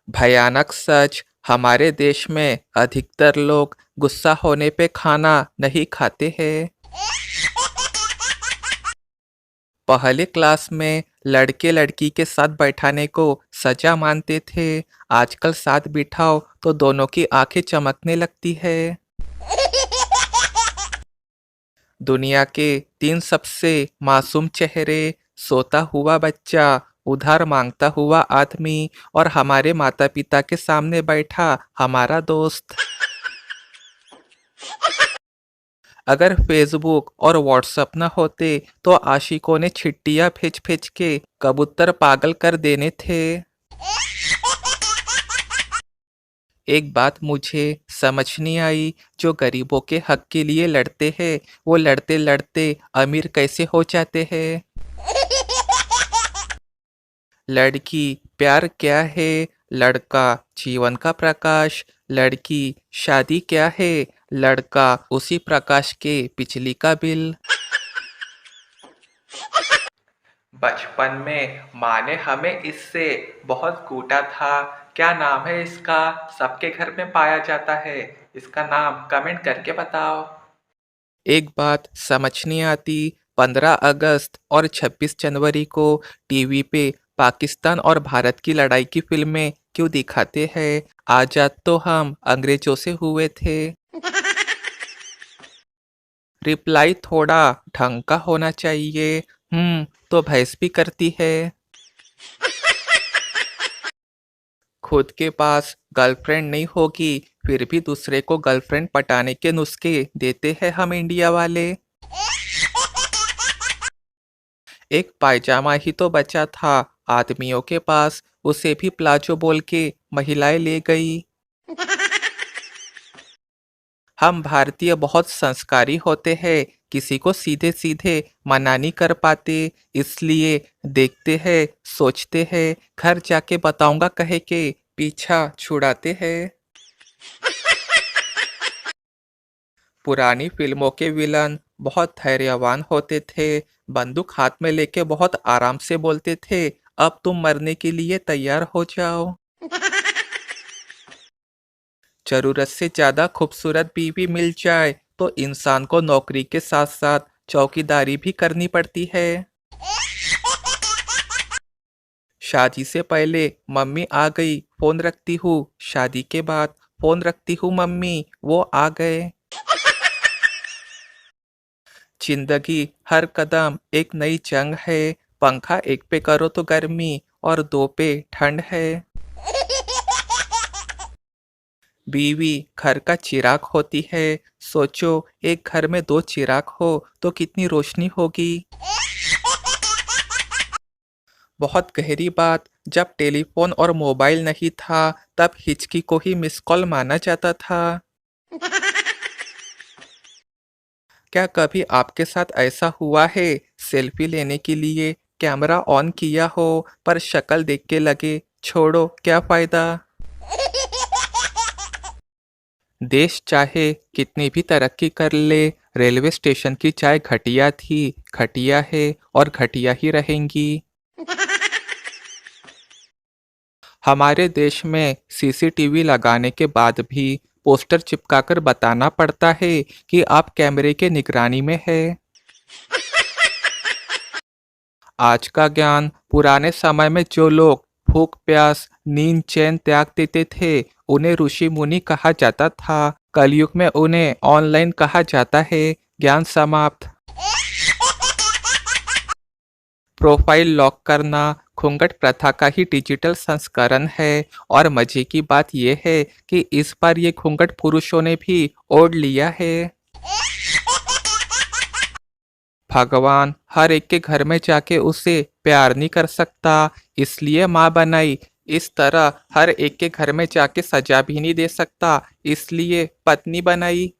भयानक सच, हमारे देश में अधिकतर लोग गुस्सा होने पे खाना नहीं खाते हैं। पहले क्लास में लड़के लड़की के साथ बैठाने को सजा मानते थे। आजकल साथ बिठाओ तो दोनों की आंखें चमकने लगती है। दुनिया के 3 सबसे मासूम चेहरे, सोता हुआ बच्चा, उधार मांगता हुआ आदमी और हमारे माता पिता के सामने बैठा हमारा दोस्त। अगर फेसबुक और व्हाट्सएप न होते तो आशिकों ने चिट्ठियां भेज भेज के कबूतर पागल कर देने थे। एक बात मुझे समझ नहीं आई, जो गरीबों के हक के लिए लड़ते हैं वो लड़ते लड़ते अमीर कैसे हो जाते हैं। लड़की प्यार क्या है, लड़का जीवन का प्रकाश। लड़की शादी क्या है, लड़का उसी प्रकाश के बिजली का बिल। बचपन में माँ ने हमें इससे बहुत कूटा था। क्या नाम है इसका, सबके घर में पाया जाता है। इसका नाम कमेंट करके बताओ। एक बात समझ नहीं आती, 15 अगस्त और 26 जनवरी को टीवी पे पाकिस्तान और भारत की लड़ाई की फिल्में क्यों दिखाते हैं। आजाद तो हम अंग्रेजों से हुए थे। रिप्लाई थोड़ा ढंग का होना चाहिए। तो भैंस भी करती है। खुद के पास गर्लफ्रेंड नहीं होगी फिर भी दूसरे को गर्लफ्रेंड पटाने के नुस्खे देते हैं हम इंडिया वाले। एक पायजामा ही तो बचा था आदमियों के पास, उसे भी प्लाजो बोल के महिलाएं ले गई। हम भारतीय बहुत संस्कारी होते हैं, किसी को सीधे सीधे मना नहीं कर पाते। इसलिए देखते हैं, सोचते हैं, घर जाके बताऊंगा कहे के पीछा छुड़ाते हैं। पुरानी फिल्मों के विलन बहुत धैर्यवान होते थे, बंदूक हाथ में लेके बहुत आराम से बोलते थे, अब तुम मरने के लिए तैयार हो जाओ। जरूरत से ज्यादा खूबसूरत बीवी मिल जाए तो इंसान को नौकरी के साथ साथ चौकीदारी भी करनी पड़ती है। शादी से पहले मम्मी आ गई फोन रखती हूँ, शादी के बाद फोन रखती हूँ मम्मी वो आ गए। जिंदगी हर कदम एक नई जंग है, पंखा एक पे करो तो गर्मी और दो पे ठंड है। बीवी घर का चिराग होती है, सोचो एक घर में 2 चिराग हो तो कितनी रोशनी होगी। बहुत गहरी बात, जब टेलीफोन और मोबाइल नहीं था तब हिचकी को ही मिस कॉल माना जाता था। क्या कभी आपके साथ ऐसा हुआ है, सेल्फी लेने के लिए कैमरा ऑन किया हो पर शक्ल देख के लगे छोड़ो क्या फायदा। देश चाहे कितनी भी तरक्की कर ले, रेलवे स्टेशन की चाय घटिया थी, घटिया है और घटिया ही रहेंगी। हमारे देश में सीसीटीवी लगाने के बाद भी पोस्टर चिपकाकर बताना पड़ता है कि आप कैमरे के निगरानी में है। आज का ज्ञान, पुराने समय में जो लोग भूख प्यास नींद चैन त्याग देते थे उन्हें ऋषि मुनि कहा जाता था, कलयुग में उन्हें ऑनलाइन कहा जाता है। ज्ञान समाप्त। प्रोफाइल लॉक करना घूंघट प्रथा का ही डिजिटल संस्करण है और मजे की बात यह है कि इस बार ये घूंघट पुरुषों ने भी ओढ़ लिया है। भगवान हर एक के घर में जाके उसे प्यार नहीं कर सकता, इसलिए माँ बनाई। इस तरह हर एक के घर में जाके सजा भी नहीं दे सकता, इसलिए पत्नी बनाई।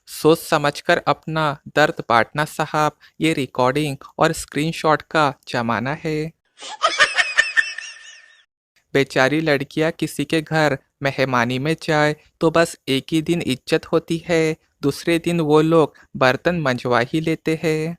सोच समझकर अपना दर्द बांटना साहब, ये रिकॉर्डिंग और स्क्रीनशॉट का जमाना है। बेचारी लड़कियां किसी के घर मेहमानी में जाए तो बस एक ही दिन इज्जत होती है, दूसरे दिन वो लोग बर्तन मंजवा ही लेते हैं।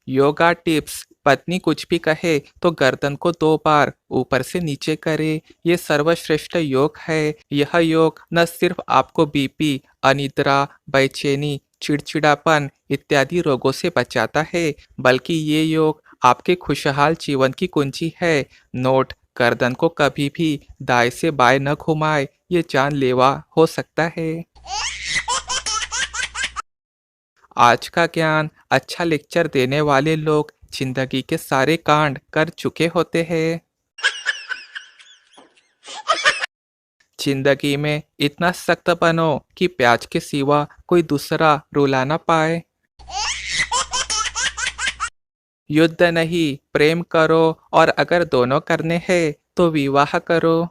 योगा टिप्स। पत्नी कुछ भी कहे तो गर्दन को 2 बार ऊपर से नीचे करे। ये सर्वश्रेष्ठ योग है। यह योग न सिर्फ आपको बीपी, अनिद्रा, बेचैनी, चिड़चिड़ापन इत्यादि रोगों से बचाता है, बल्कि ये योग आपके खुशहाल जीवन की कुंजी है। नोट: गर्दन को कभी भी दाएं से बाएं न घुमाए, ये जानलेवा हो सकता है। आज का ज्ञान अच्छा लेक्चर देने वाले लोग जिंदगी के सारे कांड कर चुके होते हैं। जिंदगी में इतना सख्त बनो कि प्याज के सिवा कोई दूसरा रुला ना पाए। युद्ध नहीं, प्रेम करो, और अगर दोनों करने हैं तो विवाह करो।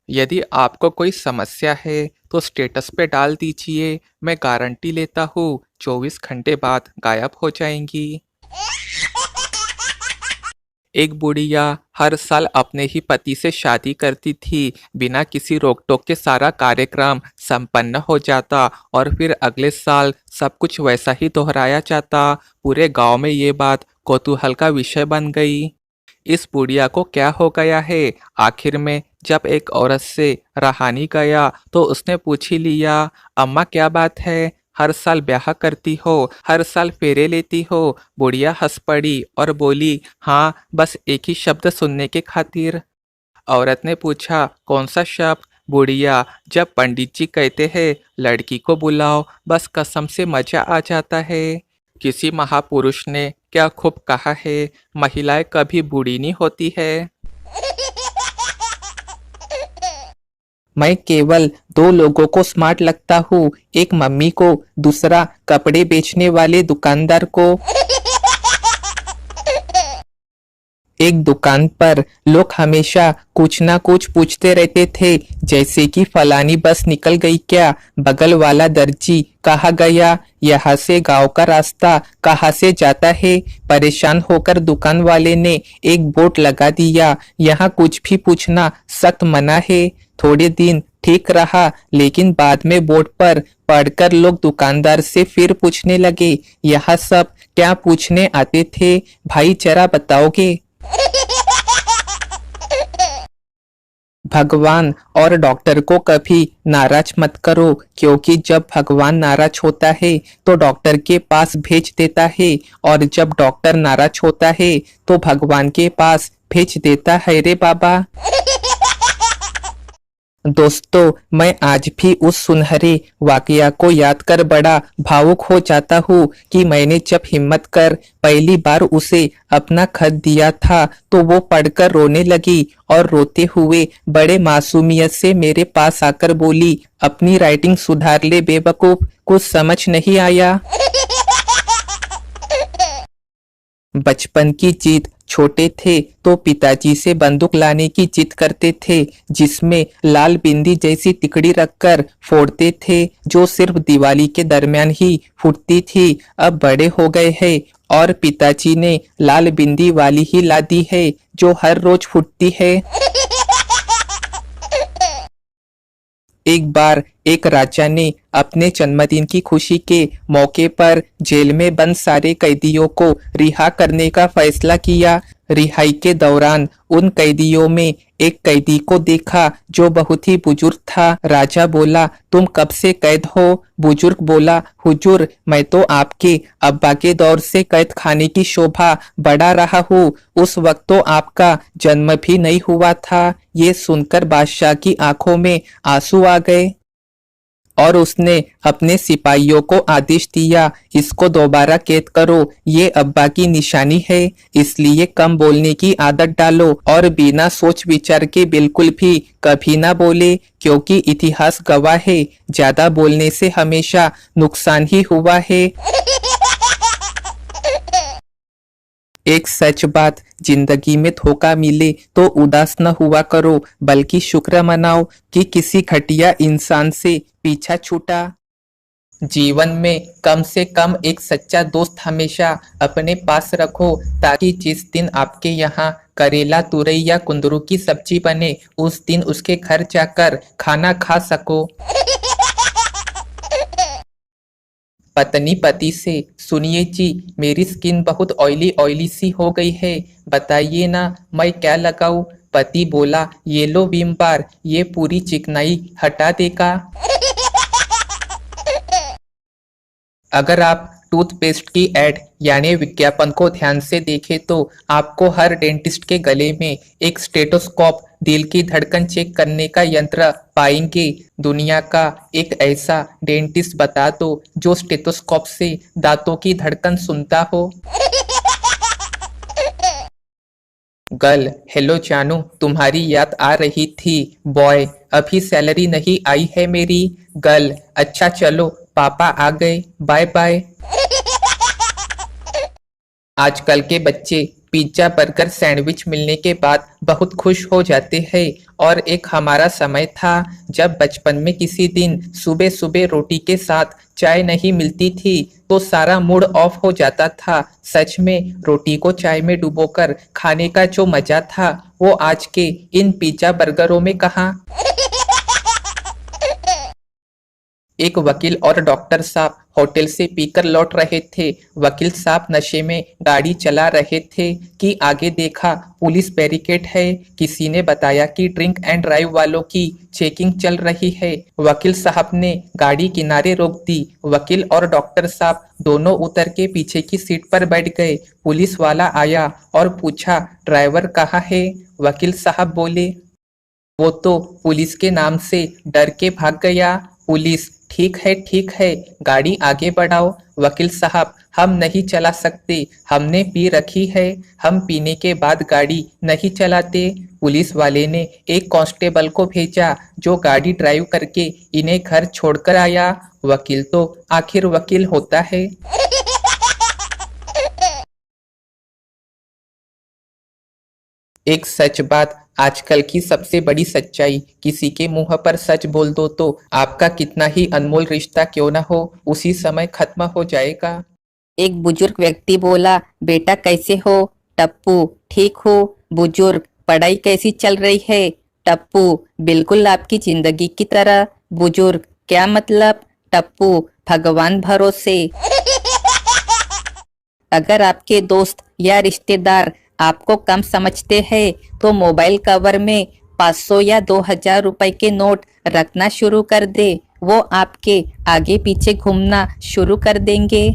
यदि आपको कोई समस्या है तो स्टेटस पे डाल दीजिए, मैं गारंटी लेता हूँ 24 घंटे बाद गायब हो जाएंगी। एक बुढ़िया हर साल अपने ही पति से शादी करती थी। बिना किसी रोक टोक के सारा कार्यक्रम संपन्न हो जाता और फिर अगले साल सब कुछ वैसा ही दोहराया जाता। पूरे गांव में ये बात कौतूहल का विषय बन गई। इस बुढ़िया को क्या हो गया है? आखिर में जब एक औरत से रहानी गया तो उसने पूछ ही लिया, अम्मा क्या बात है, हर साल ब्याह करती हो, हर साल फेरे लेती हो। बुढ़िया हंस पड़ी और बोली, हाँ, बस एक ही शब्द सुनने के खातिर। औरत ने पूछा, कौन सा शब्द? बुढ़िया, जब पंडित जी कहते हैं लड़की को बुलाओ, बस कसम से मजा आ जाता है। किसी महापुरुष ने क्या खूब कहा है, महिलाएं कभी बूढ़ी नहीं होती है। मैं केवल 2 लोगों को स्मार्ट लगता हूँ, एक मम्मी को, दूसरा कपड़े बेचने वाले दुकानदार को। एक दुकान पर लोग हमेशा कुछ ना कुछ पूछते रहते थे, जैसे कि फलानी बस निकल गई क्या, बगल वाला दर्जी कहाँ गया, यहाँ से गांव का रास्ता कहाँ से जाता है। परेशान होकर दुकान वाले ने एक बोर्ड लगा दिया, यहाँ कुछ भी पूछना सख्त मना है। थोड़े दिन ठीक रहा, लेकिन बाद में बोर्ड पर पढ़कर लोग दुकानदार से फिर पूछने लगे, यहाँ सब क्या पूछने आते थे भाई, जरा बताओगे। भगवान और डॉक्टर को कभी नाराज मत करो, क्योंकि जब भगवान नाराज होता है तो डॉक्टर के पास भेज देता है, और जब डॉक्टर नाराज होता है तो भगवान के पास भेज देता है रे बाबा। दोस्तों, मैं आज भी उस सुनहरे वाकया को याद कर बड़ा भावुक हो जाता हूँ कि मैंने जब हिम्मत कर पहली बार उसे अपना खत दिया था तो वो पढ़कर रोने लगी और रोते हुए बड़े मासूमियत से मेरे पास आकर बोली, अपनी राइटिंग सुधार ले बेवकूफ, कुछ समझ नहीं आया। बचपन की जिद, छोटे थे तो पिताजी से बंदूक लाने की जिद करते थे, जिसमें लाल बिंदी जैसी तिकड़ी रखकर फोड़ते थे, जो सिर्फ दिवाली के दरमियान ही फूटती थी। अब बड़े हो गए हैं और पिताजी ने लाल बिंदी वाली ही ला दी है, जो हर रोज फूटती है। एक बार एक राजा ने अपने जन्मदिन की खुशी के मौके पर जेल में बंद सारे कैदियों को रिहा करने का फैसला किया। रिहाई के दौरान उन कैदियों में एक कैदी को देखा जो बहुत ही बुजुर्ग था। राजा बोला, तुम कब से कैद हो? बुजुर्ग बोला, हुजूर, मैं तो आपके अब्बा के दौर से कैद खाने की शोभा बढ़ा रहा हूँ, उस वक्त तो आपका जन्म भी नहीं हुआ था। ये सुनकर बादशाह की आंखों में आंसू आ गए और उसने अपने सिपाहियों को आदेश दिया, इसको दोबारा कैद करो, ये अब्बा की निशानी है, इसलिए कम बोलने की आदत डालो और बिना सोच विचार के बिल्कुल भी कभी ना बोले, क्योंकि इतिहास गवाह है ज्यादा बोलने से हमेशा नुकसान ही हुआ है। एक सच बात, जिंदगी में धोखा मिले तो उदास न हुआ करो, बल्कि शुक्र मनाओ कि किसी घटिया इंसान से पीछा छूटा। जीवन में कम से कम एक सच्चा दोस्त हमेशा अपने पास रखो, ताकि जिस दिन आपके यहाँ करेला, तुरई या कुंदरू की सब्जी बने, उस दिन उसके घर जाकर खाना खा सको। पत्नी पति से, सुनिए जी, मेरी स्किन बहुत ऑयली ऑयली सी हो गई है, बताइए ना मैं क्या लगाऊं। पति बोला, ये लो विम बार, ये पूरी चिकनाई हटा देगा। अगर आप टूथपेस्ट की एड यानी विज्ञापन को ध्यान से देखें तो आपको हर डेंटिस्ट के गले में एक स्टेथोस्कोप, दिल की धड़कन चेक करने का यंत्र पाएंगे। दुनिया का एक ऐसा डेंटिस्ट बता दो जो स्टेथोस्कोप से दांतों की धड़कन सुनता हो। गर्ल, हेलो जानू, तुम्हारी याद आ रही थी। बॉय, अभी सैलरी नहीं आई है मेरी। गर्ल, अच्छा चलो, पापा आ गए, बाय बाय। आजकल के बच्चे पिज्जा बर्गर सैंडविच मिलने के बाद बहुत खुश हो जाते हैं, और एक हमारा समय था जब बचपन में किसी दिन सुबह सुबह रोटी के साथ चाय नहीं मिलती थी तो सारा मूड ऑफ हो जाता था। सच में रोटी को चाय में डुबोकर खाने का जो मजा था वो आज के इन पिज्जा बर्गरों में कहाँ। एक वकील और डॉक्टर साहब होटल से पीकर लौट रहे थे। वकील साहब नशे में गाड़ी चला रहे थे कि आगे देखा पुलिस बैरिकेड है। किसी ने बताया कि ड्रिंक एंड ड्राइव वालों की चेकिंग चल रही है। वकील साहब ने गाड़ी किनारे रोक दी। वकील और डॉक्टर साहब दोनों उतर के पीछे की सीट पर बैठ गए। पुलिस वाला आया और पूछा, ड्राइवर कहाँ है? वकील साहब बोले, वो तो पुलिस के नाम से डर के भाग गया। पुलिस, ठीक है, गाड़ी आगे बढ़ाओ। वकील साहब, हम नहीं चला सकते, हमने पी रखी है, हम पीने के बाद गाड़ी नहीं चलाते। पुलिस वाले ने एक कांस्टेबल को भेजा जो गाड़ी ड्राइव करके इन्हें घर छोड़कर आया। वकील तो आखिर वकील होता है। एक सच बात, आजकल की सबसे बड़ी सच्चाई, किसी के मुंह पर सच बोल दो तो आपका कितना ही अनमोल रिश्ता क्यों ना हो उसी समय खत्म हो जाएगा। एक बुजुर्ग व्यक्ति बोला, बेटा कैसे हो? टप्पू, ठीक हो। बुजुर्ग, पढ़ाई कैसी चल रही है? टप्पू, बिल्कुल आपकी जिंदगी की तरह। बुजुर्ग, क्या मतलब? टप्पू, भगवान भरोसे। अगर आपके दोस्त या रिश्तेदार आपको कम समझते हैं तो मोबाइल कवर में 500 या 2000 रुपए के नोट रखना शुरू कर दे, वो आपके आगे पीछे घूमना शुरू कर देंगे।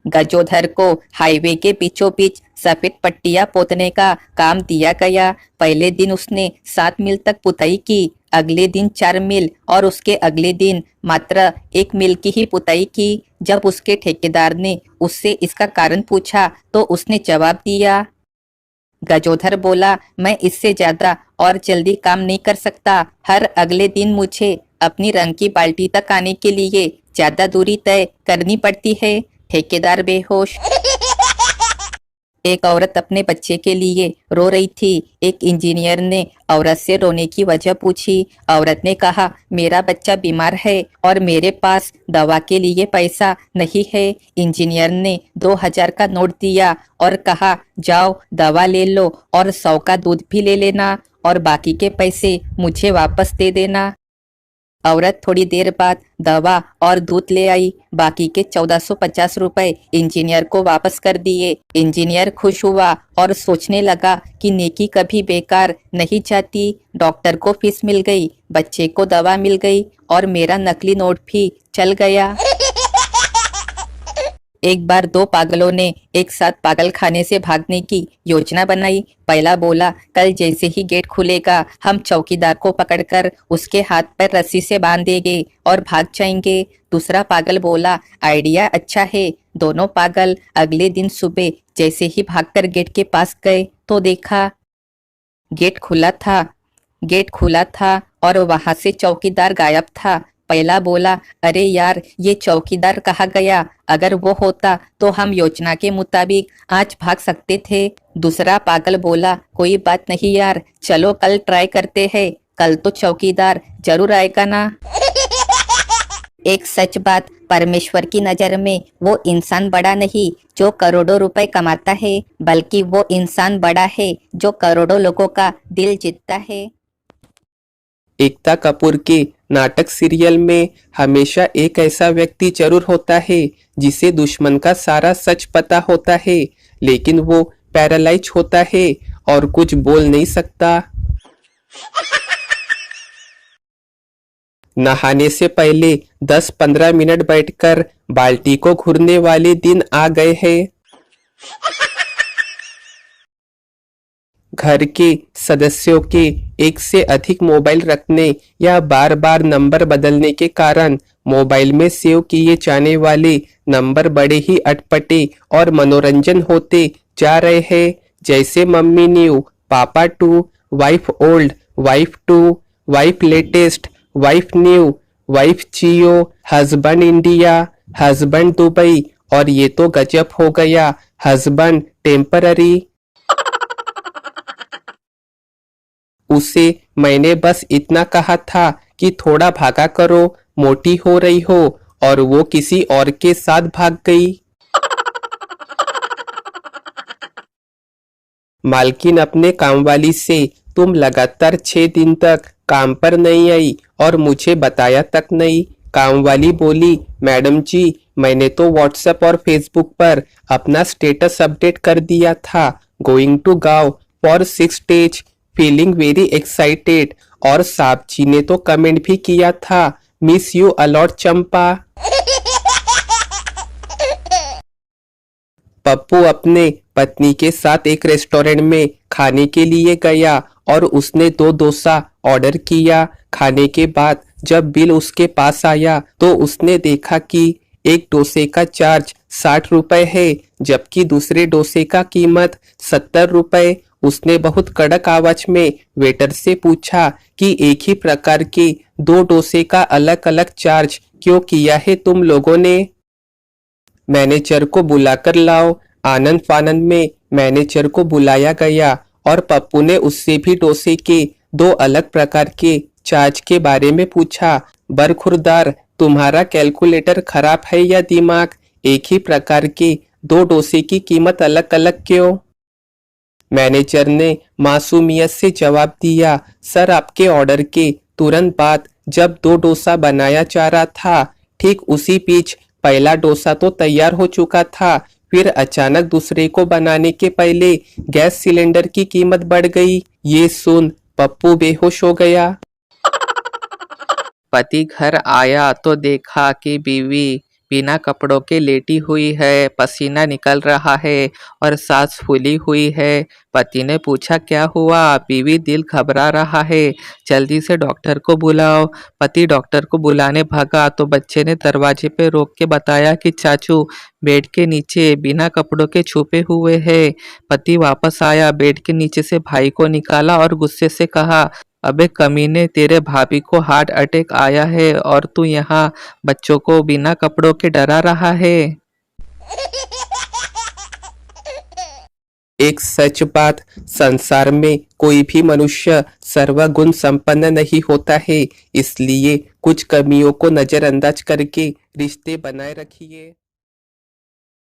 गजोधर को हाईवे के बीचों बीच सफेद पट्टियां पोतने का काम दिया गया। पहले दिन उसने 7 मील तक पुताई की, अगले दिन 4 मील और उसके अगले दिन मात्र 1 मील की ही पुताई की। जब उसके ठेकेदार ने उससे इसका कारण पूछा तो उसने जवाब दिया। गजोधर बोला, मैं इससे ज्यादा और जल्दी काम नहीं कर सकता। हर अगले दिन मुझे अपनी रंग की बाल्टी तक आने के लिए ज्यादा दूरी तय करनी पड़ती है। ठेकेदार बेहोश। एक औरत अपने बच्चे के लिए रो रही थी। एक इंजीनियर ने औरत से रोने की वजह पूछी। औरत ने कहा, मेरा बच्चा बीमार है और मेरे पास दवा के लिए पैसा नहीं है। इंजीनियर ने 2000 का नोट दिया और कहा, जाओ दवा ले लो और 100 का दूध भी ले लेना और बाकी के पैसे मुझे वापस दे देना। औरत थोड़ी देर बाद दवा और दूध ले आई। बाकी के 1450 रुपए इंजीनियर को वापस कर दिए। इंजीनियर खुश हुआ और सोचने लगा कि नेकी कभी बेकार नहीं जाती। डॉक्टर को फीस मिल गई, बच्चे को दवा मिल गई और मेरा नकली नोट भी चल गया। एक बार 2 पागलों ने एक साथ पागल खाने से भागने की योजना बनाई। पहला बोला, कल जैसे ही गेट खुलेगा हम चौकीदार को पकड़कर उसके हाथ पर रस्सी से बांध देंगे और भाग जाएंगे। दूसरा पागल बोला, आइडिया अच्छा है। दोनों पागल अगले दिन सुबह जैसे ही भागकर गेट के पास गए तो देखा गेट खुला था और वहां से चौकीदार गायब था। पहला बोला, अरे यार, ये चौकीदार कहाँ गया? अगर वो होता तो हम योजना के मुताबिक आज भाग सकते थे। दूसरा पागल बोला, कोई बात नहीं यार, चलो कल ट्राई करते हैं, कल तो चौकीदार जरूर आएगा ना। एक सच बात, परमेश्वर की नजर में वो इंसान बड़ा नहीं जो करोड़ों रुपए कमाता है, बल्कि वो इंसान बड़ा है जो करोड़ों लोगों का दिल जीतता है। एकता कपूर के नाटक सीरियल में हमेशा एक ऐसा व्यक्ति जरूर होता है जिसे दुश्मन का सारा सच पता होता है, लेकिन वो पैरालाइज होता है और कुछ बोल नहीं सकता। नहाने से पहले 10-15 मिनट बैठकर बाल्टी को घूरने वाले दिन आ गए हैं। घर के सदस्यों के एक से अधिक मोबाइल रखने या बार बार नंबर बदलने के कारण मोबाइल में सेव किए जाने वाले नंबर बड़े ही अटपटे और मनोरंजन होते जा रहे हैं, जैसे mummy new, papa two, wife old, wife two, wife latest, wife new, wife Jio, husband India, husband Dubai, और ये तो गजब हो गया, हस्बैंड टेम्पररी। उसे मैंने बस इतना कहा था कि थोड़ा भागा करो, मोटी हो रही हो, और वो किसी और के साथ भाग गई। मालकिन अपने कामवाली से तुम लगातार 6 दिन तक काम पर नहीं आई और मुझे बताया तक नहीं। कामवाली बोली, मैडम जी मैंने तो व्हाट्सएप और फेसबुक पर अपना स्टेटस अपडेट कर दिया था, गोइंग टू गांव for 6 days, feeling very excited, और साहब जी ने तो कमेंट भी किया था, मिस यू अलॉट चंपा। पप्पू अपने पत्नी के साथ एक रेस्टोरेंट में खाने के लिए गया और उसने 2 डोसा ऑर्डर किया। खाने के बाद जब बिल उसके पास आया तो उसने देखा कि एक डोसे का चार्ज 60 रुपए है, जबकि दूसरे डोसे का कीमत 70 रुपए। उसने बहुत कड़क आवाज में वेटर से पूछा कि एक ही प्रकार के 2 डोसे का अलग अलग चार्ज क्यों किया है तुम लोगों ने? मैनेजर को बुलाकर लाओ। आनंद फानंद में मैनेजर को बुलाया गया और पप्पू ने उससे भी डोसे के 2 अलग प्रकार के चार्ज के बारे में पूछा। बरखुरदार, तुम्हारा कैलकुलेटर खराब है या दिमाग? एक ही प्रकार के 2 डोसे की कीमत अलग अलग क्यों? मैनेजर ने मासूमियत से जवाब दिया, सर आपके ऑर्डर के तुरंत बाद जब 2 डोसा बनाया जा रहा था, ठीक उसी बीच पहला डोसा तो तैयार हो चुका था, फिर अचानक दूसरे को बनाने के पहले गैस सिलेंडर की कीमत बढ़ गई। ये सुन पप्पू बेहोश हो गया। पति घर आया तो देखा कि बीवी बिना कपड़ों के लेटी हुई है, पसीना निकल रहा है और सांस फूली हुई है। पति ने पूछा, क्या हुआ? बीवी, दिल घबरा रहा है, जल्दी से डॉक्टर को बुलाओ। पति डॉक्टर को बुलाने भागा तो बच्चे ने दरवाजे पे रोक के बताया कि चाचू बेड के नीचे बिना कपड़ों के छुपे हुए हैं। पति वापस आया, बेड के नीचे से भाई को निकाला और गुस्से से कहा, अबे कमीने, तेरे भाभी को हार्ट अटैक आया है और तू यहाँ बच्चों को बिना कपड़ों के डरा रहा है। एक सच बात, संसार में कोई भी मनुष्य सर्वगुण संपन्न नहीं होता है, इसलिए कुछ कमियों को नजरअंदाज करके रिश्ते बनाए रखिए।